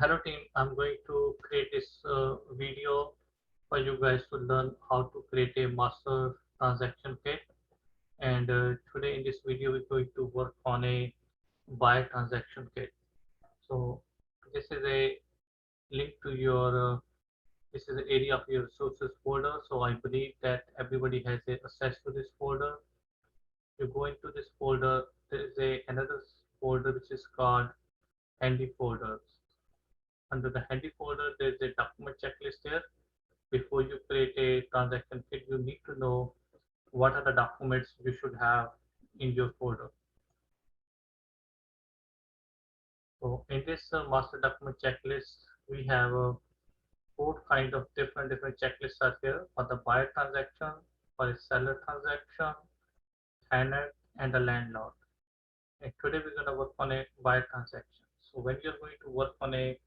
Hello team, I'm going to create this video for you guys to learn how to create a master transaction kit. And today in this video, we're going to work on a buyer transaction kit. So this is a link to your, this is the area of your resources folder. So I believe that everybody has access to this folder. You go into this folder, there is another folder which is called handy folders. Under the handy folder, there is a document checklist here. Before you create a transaction kit, you need to know what are the documents you should have in your folder. So in this master document checklist, we have four kind of different checklists are here for the buyer transaction, for a seller transaction, tenant, and the landlord. And today we're going to work on a buyer transaction. So when you're going to work on a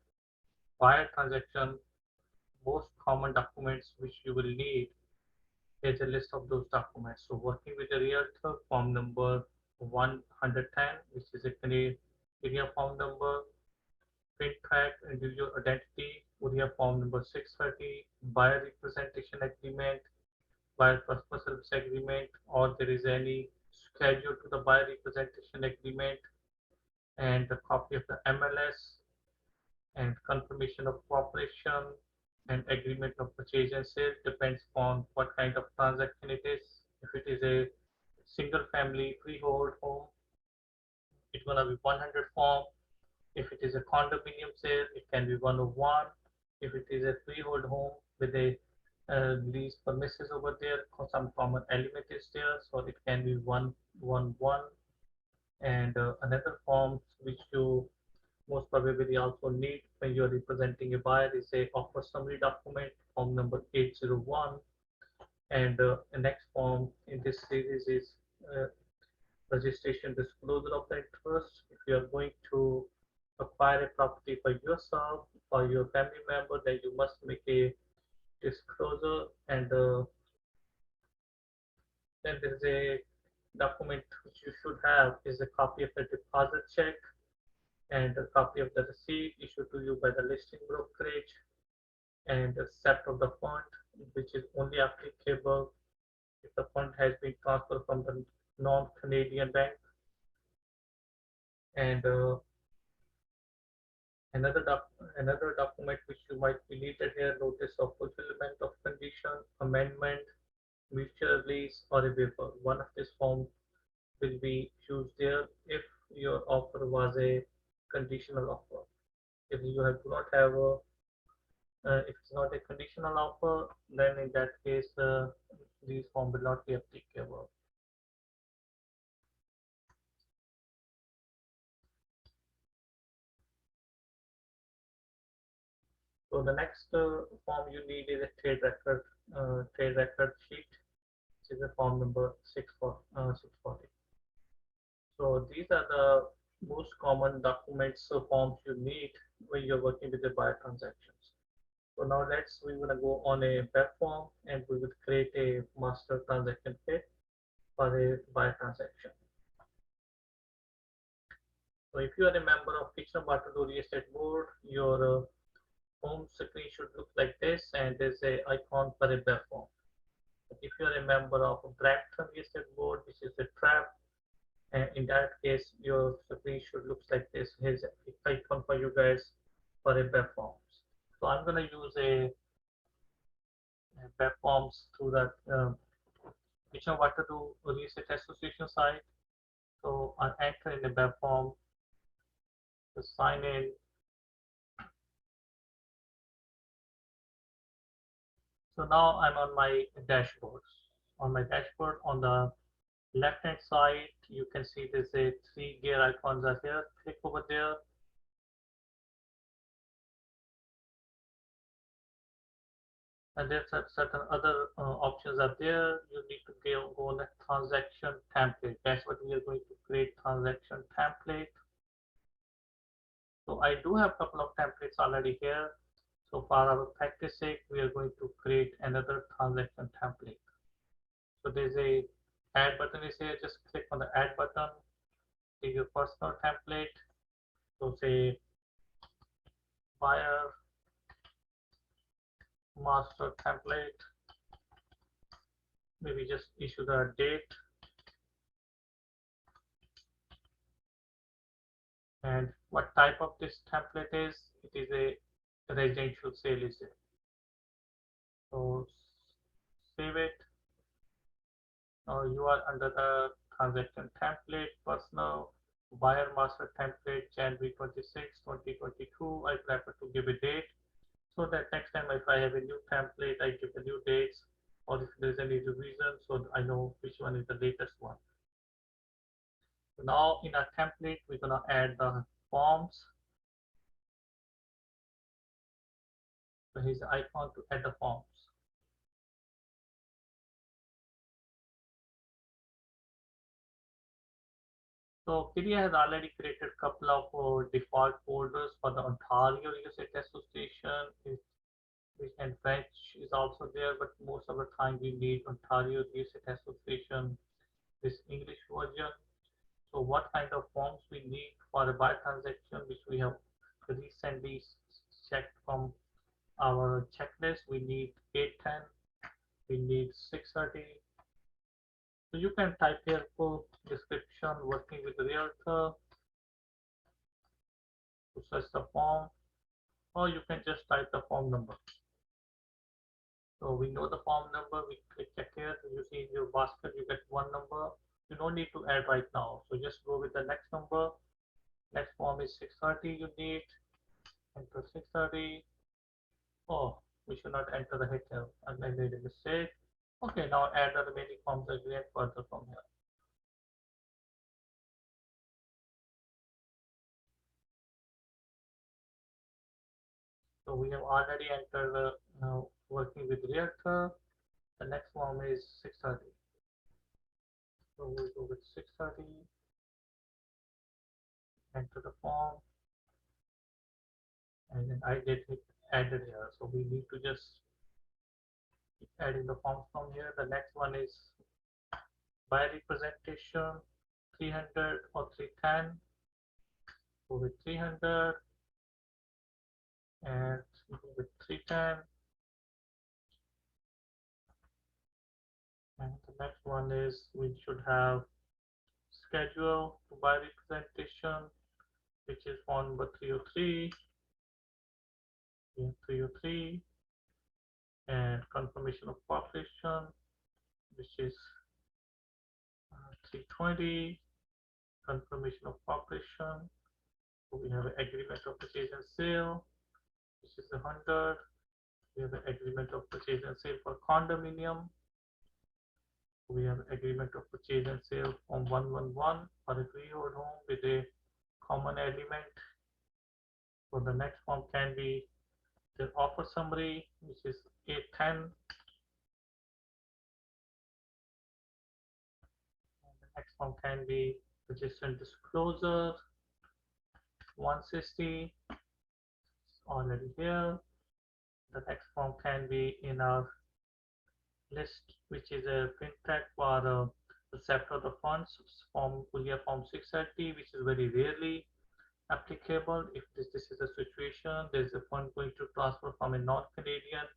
buyer transaction, most common documents which you will need. Here's a list of those documents. So working with a realtor, form number 110, which is a Canadian form number, print track, individual identity, Korea form number 630, buyer representation agreement, buyer customer service agreement, or there is any schedule to the buyer representation agreement, and a copy of the MLS, and confirmation of cooperation, and agreement of purchase and sale depends on what kind of transaction it is. If it is a single family freehold home, it's gonna be 100 form. If it is a condominium sale, it can be 101. If it is a freehold home with a lease premises over there, some common element is there, so it can be 111. And another form which you most probably also need when you're representing a buyer is a offer summary document, form number 801. And the next form in this series is uh, registration disclosure of the interest. If you are going to acquire a property for yourself or your family member, then you must make a disclosure. And then there is a document which you should have is a copy of the deposit check and a copy of the receipt issued to you by the listing brokerage, and a set of the fund, which is only applicable if the fund has been transferred from the non-Canadian bank. And another document which you might be needed here, notice of fulfillment of condition, amendment, mutual release, or a waiver. One of these forms will be used there if your offer was a conditional offer. If you do not have a if it's not a conditional offer, then in that case, these form will not be applicable. So the next form you need is a trade record sheet, which is a form number 640. So these are the most common documents or forms you need when you're working with the buyer transactions. So now we're gonna go on a web form and we will create a master transaction kit for a buyer transaction. So if you are a member of Kitchen Waterloo Real Estate Board, your home screen should look like this, and there's a icon for a web form. If you are a member of Brampton Real Estate Board, which is the trap, and in that case, your screen should look like this. Here's an icon for you guys for a web forms. So I'm gonna use a web forms through that Kitchen Waterloo Real Estate Association site. So I enter in the web form to sign in. So now I'm on my dashboard. On my dashboard, on the left hand side, you can see there's a three gear icons are here. Click over there. And there's certain other options are there. You need to go on the transaction template. That's what we are going to create, transaction template. So I do have a couple of templates already here. So for our practice sake, we are going to create another transaction template. So there's a add button is here. Just click on the add button. Take your personal template. So say buyer master template. Maybe just issue the date and what type of this template is. It is a residential sale is it. So save it. Now you are under the transaction template, personal buyer master template, January 26, 2022. I prefer to give a date so that next time if I have a new template, I give the new dates, or if there's any revision, so I know which one is the latest one. So now in our template, we're gonna add the forms. So here's the icon to add the forms. So Kiria has already created a couple of default folders for the Ontario Real Estate Association, and French is also there, but most of the time we need Ontario Real Estate Association, this English version. So what kind of forms we need for a buy transaction, which we have recently checked from our checklist. We need 810, we need 630. So you can type here full description, working with the realtor to search the form, or you can just type the form number. So we know the form number, we click check here, you see in your basket, you get one number. You don't need to add right now. So just go with the next number. Next form is 630 you need, enter 630. Oh, we should not enter the header, and I made a mistake. Okay, now add the remaining forms again further from here. So we have already entered working with realtor. The next form is 630. So we'll go with 630, enter the form, and then I did it added here. So we need to just keep adding the forms from here. The next one is by representation, 300 or 310. Go with 300 and go with 310. And the next one is we should have schedule to buy representation, which is form number 303, 303, and confirmation of population, which is 320, confirmation of population. So we have an agreement of purchase and sale, which is 100. We have an agreement of purchase and sale for condominium. We have agreement of purchase and sale form 111 for a freehold home with a common element. So the next form can be the offer summary, which is 810. And the next form can be registered disclosure 160. It's already here. The next form can be in our list, which is a fintech for the accept of the funds form, form 630, which is very rarely applicable. If this is a situation, there's a fund going to transfer from a non-Canadian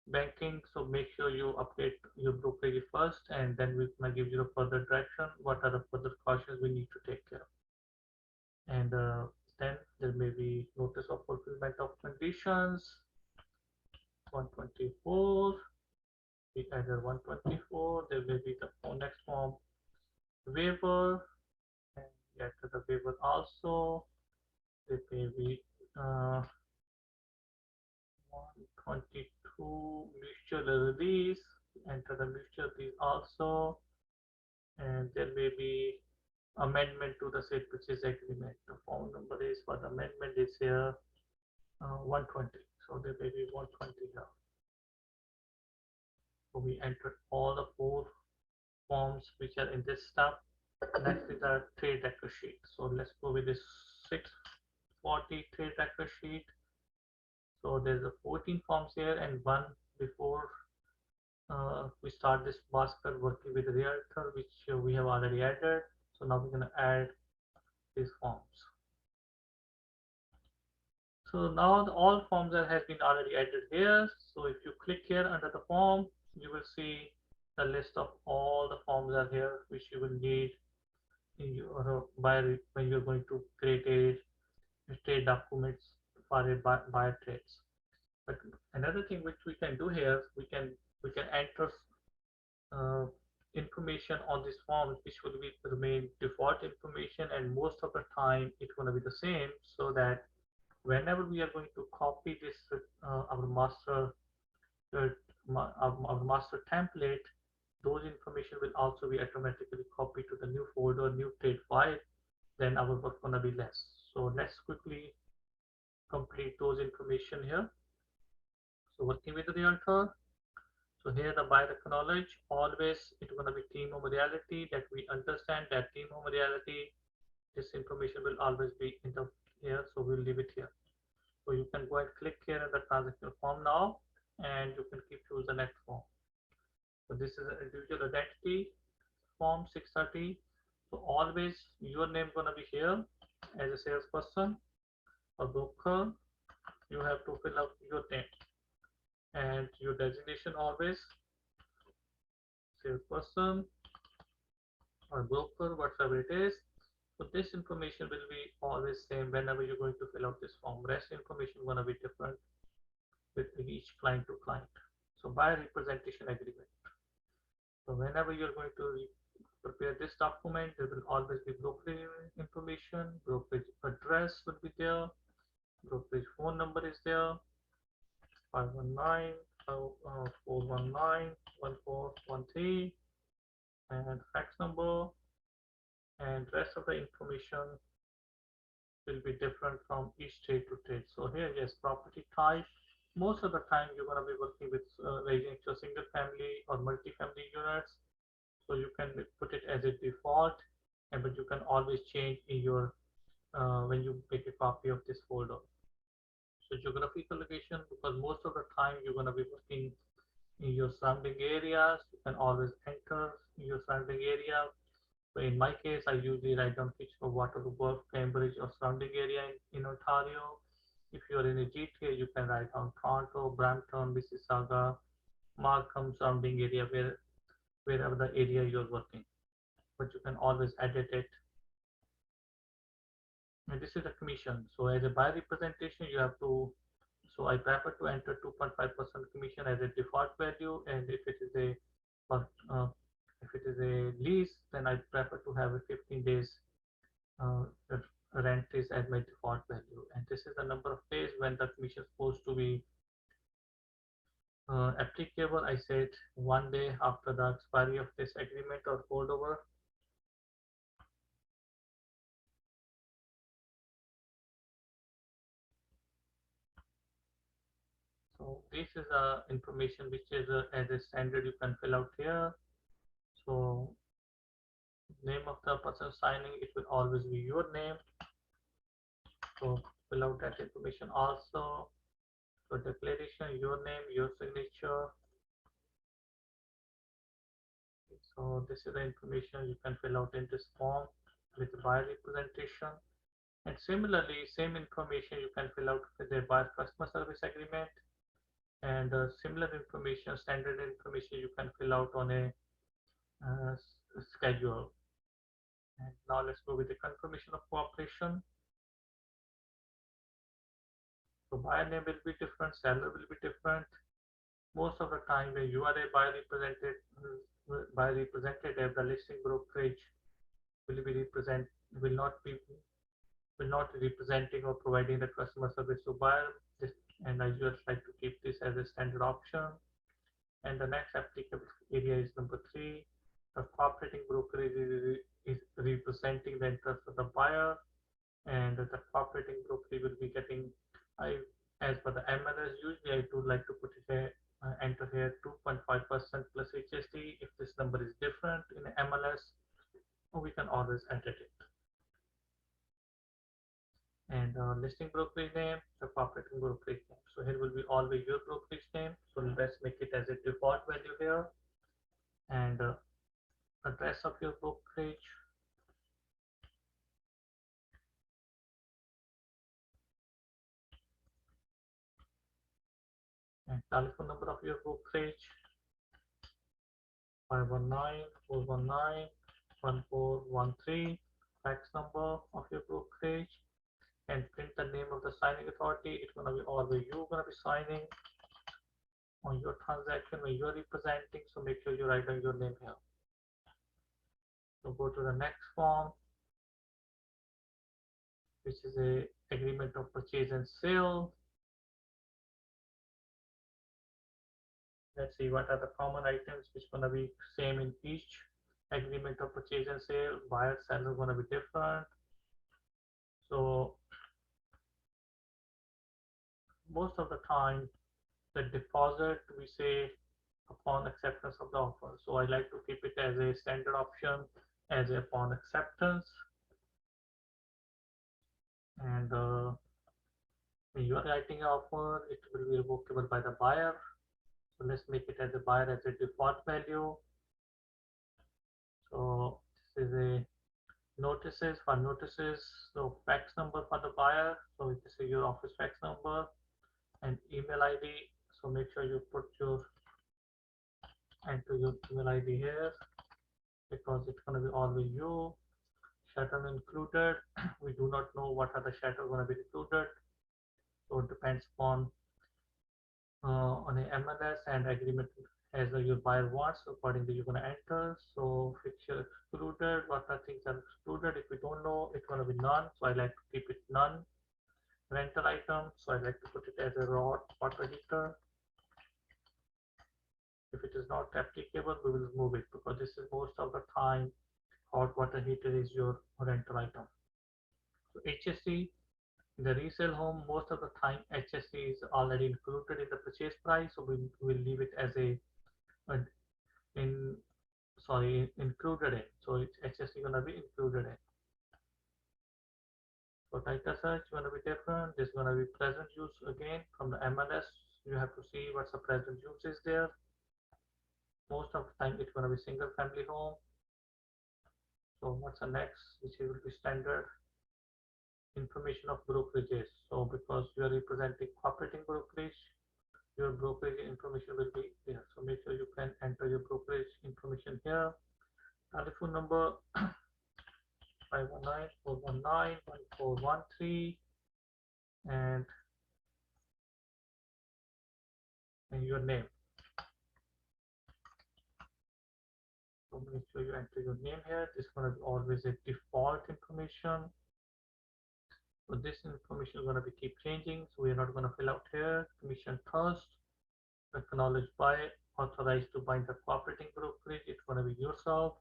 banking, so make sure you update your brokerage first, and then we might give you a further direction. What are the further cautions we need to take care? And then there may be notice of fulfillment of conditions. 124. We added 124. There may be the next form waiver, and we added the waiver also. There may be 122 mutual release. Enter the mutual release also, and there may be amendment to the sale purchase agreement. The phone number is for the amendment is here 120. So there may be 120 here. So we entered all the 4 forms which are in this step. Next is our trade record sheet. So let's go with this 640 trade record sheet. So there's a 14 forms here and one before we start this basket working with the realtor, which we have already added. So now we're going to add these forms. So now all forms that has been already added here. So if you click here under the form, you will see the list of all the forms are here which you will need in your buyer when you're going to create a trade documents for a buyer trades. But another thing which we can do here, we can enter uh, information on this form which will be remain default information, and most of the time it's going to be the same, so that whenever we are going to copy this our master uh, our master template, those information will also be automatically copied to the new folder, new trade file. Then our work gonna be less. So let's quickly complete those information here. So working with the realtor. So here the buyer acknowledge, always it's gonna be Team Home Reality, that we understand that Team Home Reality, this information will always be in the here, so we'll leave it here. So you can go and click here in the transaction form now, and you can keep choose the next form. So this is an individual identity form 630. So always your name gonna be here as a salesperson or broker. You have to fill out your name and your designation, always salesperson or broker, whatever it is. So this information will be always same whenever you're going to fill out this form. Rest information gonna be different with each client to client. So buyer representation agreement. So whenever you're going to prepare this document, there will always be brokerage information, brokerage address will be there, brokerage phone number is there, 519 419 1413, and fax number, and rest of the information will be different from each trade to trade. So here, yes, property type. Most of the time you're going to be working with residential single family or multi-family units. So you can put it as a default, and but you can always change in your when you make a copy of this folder. So geographical location, because most of the time you're going to be working in your surrounding areas, you can always enter in your surrounding area. So in my case, I usually write down Kitchener, Waterloo, Cambridge, or surrounding area in Ontario. If you are in a GTA, you can write down Toronto, Brampton, Mississauga, Markham, surrounding area, wherever the area you're working. But you can always edit it. And this is a commission. So as a buyer representation, you have to, so I prefer to enter 2.5% commission as a default value. And if it is a, uh, if it is a lease, then I prefer to have a 15 days uh, rent is as my default value. And this is the number of days when the commission is supposed to be applicable. I said 1 day after the expiry of this agreement or holdover. So this is information which is as a standard you can fill out here. So name of the person signing, it will always be your name. So fill out that information also. So declaration, your name, your signature. So this is the information you can fill out in this form with the buyer representation. And similarly, same information you can fill out with the buyer customer service agreement. And similar information, standard information you can fill out on a schedule. And now let's go with the confirmation of cooperation. So buyer name will be different, seller will be different. Most of the time when you are a buyer representative, the listing brokerage will be represent will not be will not be representing or providing the customer service to buyer. This, and I just like to keep this as a standard option. And the next applicable area is number 3. The cooperating brokerage is representing the interest of the buyer, and the cooperating brokerage will be getting, I as per the MLS, usually I do like to put it here, enter here 2.5% plus HST. If this number is different in MLS, we can always edit it. And listing brokerage name, the cooperating brokerage name. So here will be always your brokerage name. So let's make it as a default value here. And address of your brokerage. and telephone number of your brokerage 519-419-1413, fax number of your brokerage, and print the name of the signing authority. It's gonna be always you gonna be signing on your transaction when you're representing, so make sure you write down your name here. So go to the next form, which is a agreement of purchase and sale. Let's see what are the common items which gonna be same in each agreement of purchase and sale. Buyer seller gonna be different. So most of the time the deposit we say upon acceptance of the offer. So I like to keep it as a standard option as a upon acceptance. And when you are writing an offer, it will be revocable by the buyer. So let's make it as a buyer as a default value. So this is a notices for notices. So fax number for the buyer. So this is your office fax number and email ID. So make sure you put your enter your email ID here because it's going to be always you. Shutter included. We do not know what are the shutter going to be included. So it depends upon on a MLS and agreement as your buyer wants. Accordingly, you're going to enter. So fixture excluded. What are things are excluded? If we don't know, it's going to be none. So I like to keep it none. Rental item. So I like to put it as a raw water heater. If it is not applicable, we will remove it because this is most of the time hot water heater is your rental item. So HSC, in the resale home, most of the time HSC is already included in the purchase price, so we will leave it as a in sorry included in. So it's HSC gonna be included in. So title search gonna be different. This is gonna be present use again from the MLS. You have to see what's the present use is there. Most of the time it's gonna be single family home. So what's the next, which will be standard information of brokerages. So because you are representing cooperating brokerage, your brokerage information will be here. So make sure you can enter your brokerage information here. Telephone number 519-419-1413 and your name. So make sure you enter your name here. This is going to be always a default information. So this information is going to be keep changing. So we are not going to fill out here. Commission trust, acknowledged by, authorized to bind the cooperating brokerage. It's going to be yourself.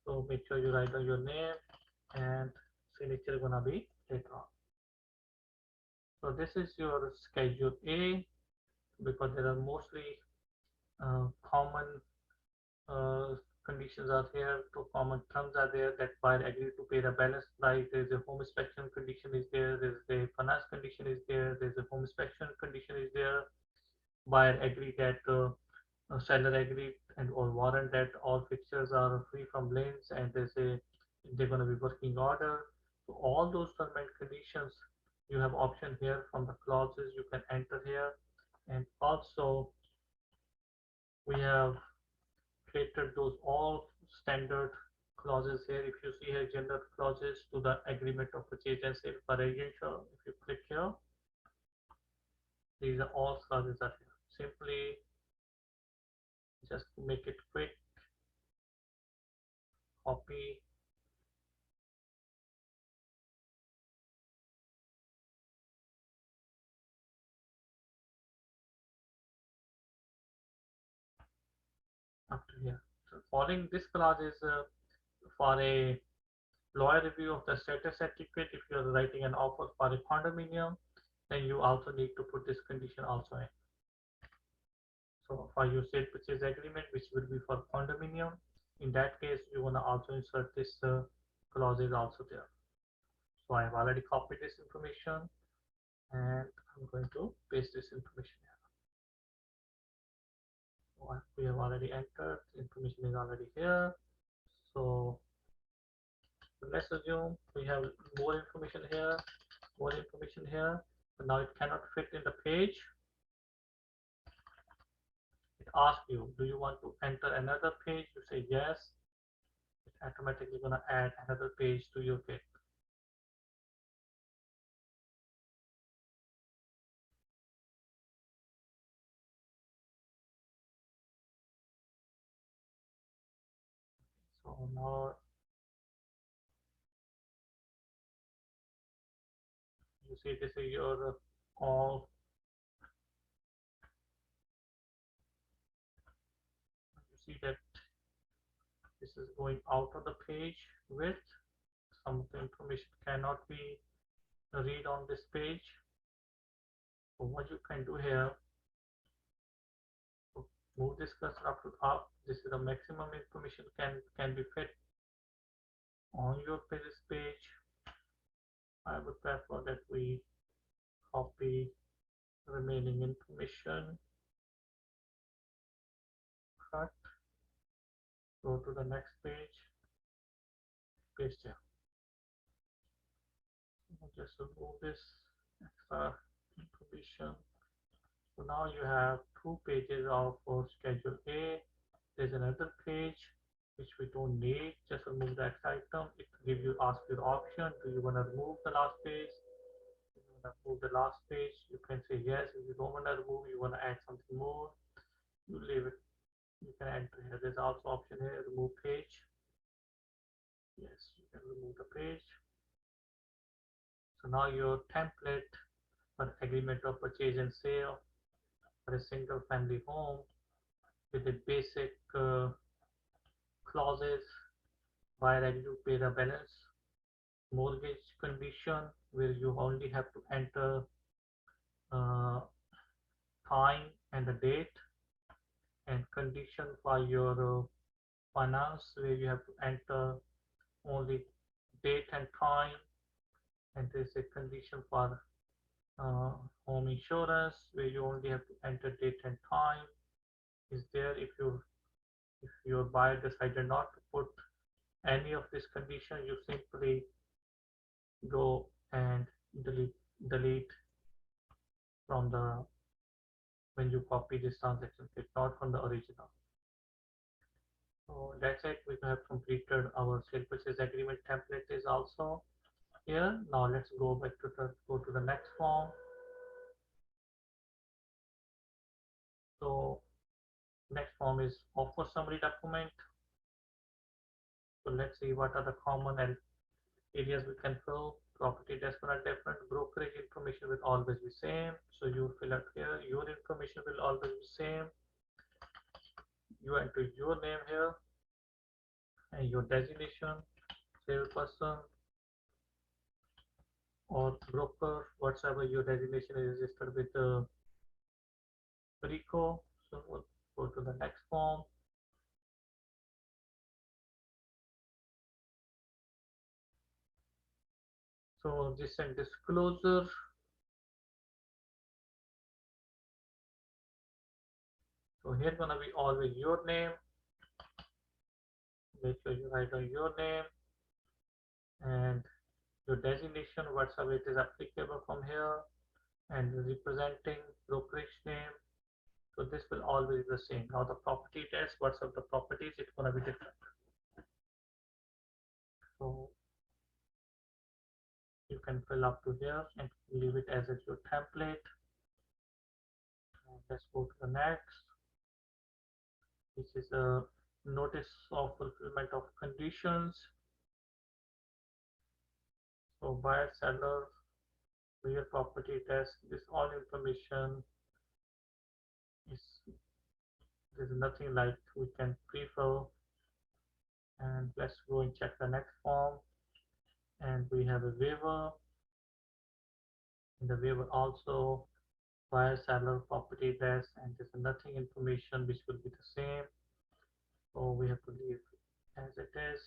So make sure you write down your name and signature is going to be later on. So this is your schedule A because there are mostly common conditions are here. Two common terms are there that buyer agreed to pay the balance price. There's a home inspection condition is there. There's a finance condition is there. There's a home inspection condition is there. Buyer agreed that seller agreed and or warrant that all fixtures are free from liens and they're going to be working order. So all those terms and conditions you have option here from the clauses you can enter here, and also we have created those all standard clauses here. If you see here general clauses to the agreement of purchase and sale for residential, if you click here, these are all clauses are here. Simply just to make it quick, copy up to here. So following this clause is for a lawyer review of the status certificate. If you are writing an offer for a condominium, then you also need to put this condition also in. So for your sale purchase agreement, which will be for condominium, in that case, you want to also insert this clause is also there. So I have already copied this information and I'm going to paste this information here. So we have already entered, information is already here. So let's assume we have more information here, more information here. But now it cannot fit in the page. Ask you, do you want to enter another page? You say yes. It's automatically gonna add another page to your kit. So now you see this is your all. You see that this is going out of the page with some of the information cannot be read on this page. So what you can do here, move this cursor up to up. This is the maximum information can be fit on your pages page. I would prefer that we copy remaining information, cut, go to the next page, paste here. Just remove this extra information. So now you have two pages of schedule A. There's another page which we don't need. Just remove that item. It give you ask you the option. Do you want to remove the last page? If you want to remove the last page, you can say yes. If you don't want to remove, you want to add something more, you leave it. You can enter here. There's also option here, remove page. Yes, you can remove the page. So now your template for agreement of purchase and sale for a single family home with the basic clauses, where you pay the balance, mortgage condition where you only have to enter uh, time and the date, and condition for your finance where you have to enter only date and time, and there's a condition for uh, home insurance where you only have to enter date and time is there. If your buyer decided not to put any of this condition, you simply go and delete from the when you copy this transaction kit, not from the original. So that's it. We have completed our sale purchase agreement template is also here. Now let's go back to the next form. So next form is offer summary document. So let's see what are the common areas we can fill. Property tax are different. Brokerage information will always be same. So you fill up here. Your information will always be same. You enter your name here and your designation, salesperson or broker, whatever your designation is registered with RICO. So we'll go to the next form. So this and disclosure. So here gonna be always your name. Make sure you write down your name and your designation, whatever it is applicable from here, and representing brokerage name. So this will always be the same. Now the property test, what's of the properties, it's gonna be different. So you can fill up to here and leave it as your template. And let's go to the next, which is a notice of fulfillment of conditions. So buyer, seller, real property test, this all information is, there's nothing like we can pre-fill. And let's go and check the next form. And we have a waiver. In the waiver also buyer, seller, property test, and there's nothing information which will be the same. So we have to leave as it is.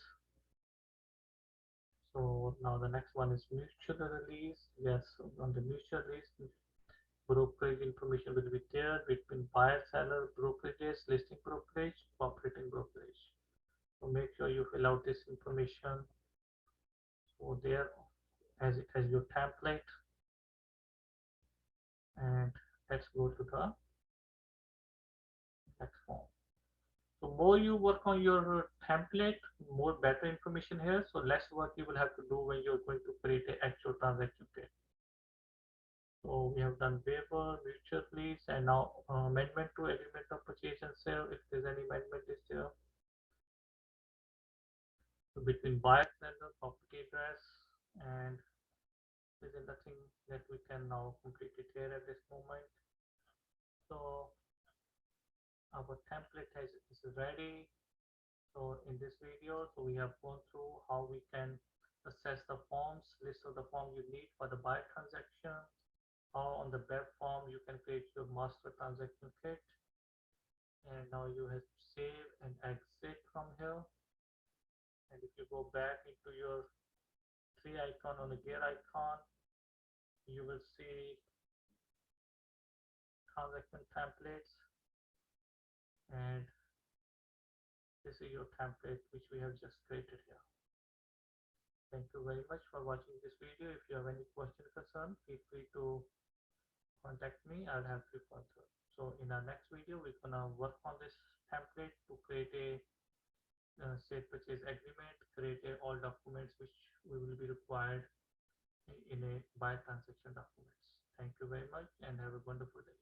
So now the next one is mutual release. Yes, on the mutual release, brokerage information will be there between buyer, seller, brokerages, listing brokerage, operating brokerage. So make sure you fill out this information. So there as it has your template. And let's go to the tax form. So more you work on your template, more better information here. So less work you will have to do when you're going to create an actual transaction kit. So we have done waiver, mutual lease, and now amendment to agreement of purchase and sale. If there's any amendment is there. So between buyer, lender, property address, and there is nothing that we can now complete it here at this moment. So our template is ready. So in this video, so we have gone through how we can assess the forms, list of the form you need for the buy transaction, how on the web form you can create your master transaction kit, and now you have to save and exit from here. And if you go back into your three icon on the gear icon, you will see transaction templates, and this is your template which we have just created here. Thank you very much for watching this video. If you have any question or concern, feel free to contact me. I'll help you further. So in our next video, we're gonna work on this template to create a sale purchase agreement, create all documents which we will be required in a buy transaction documents. Thank you very much and have a wonderful day.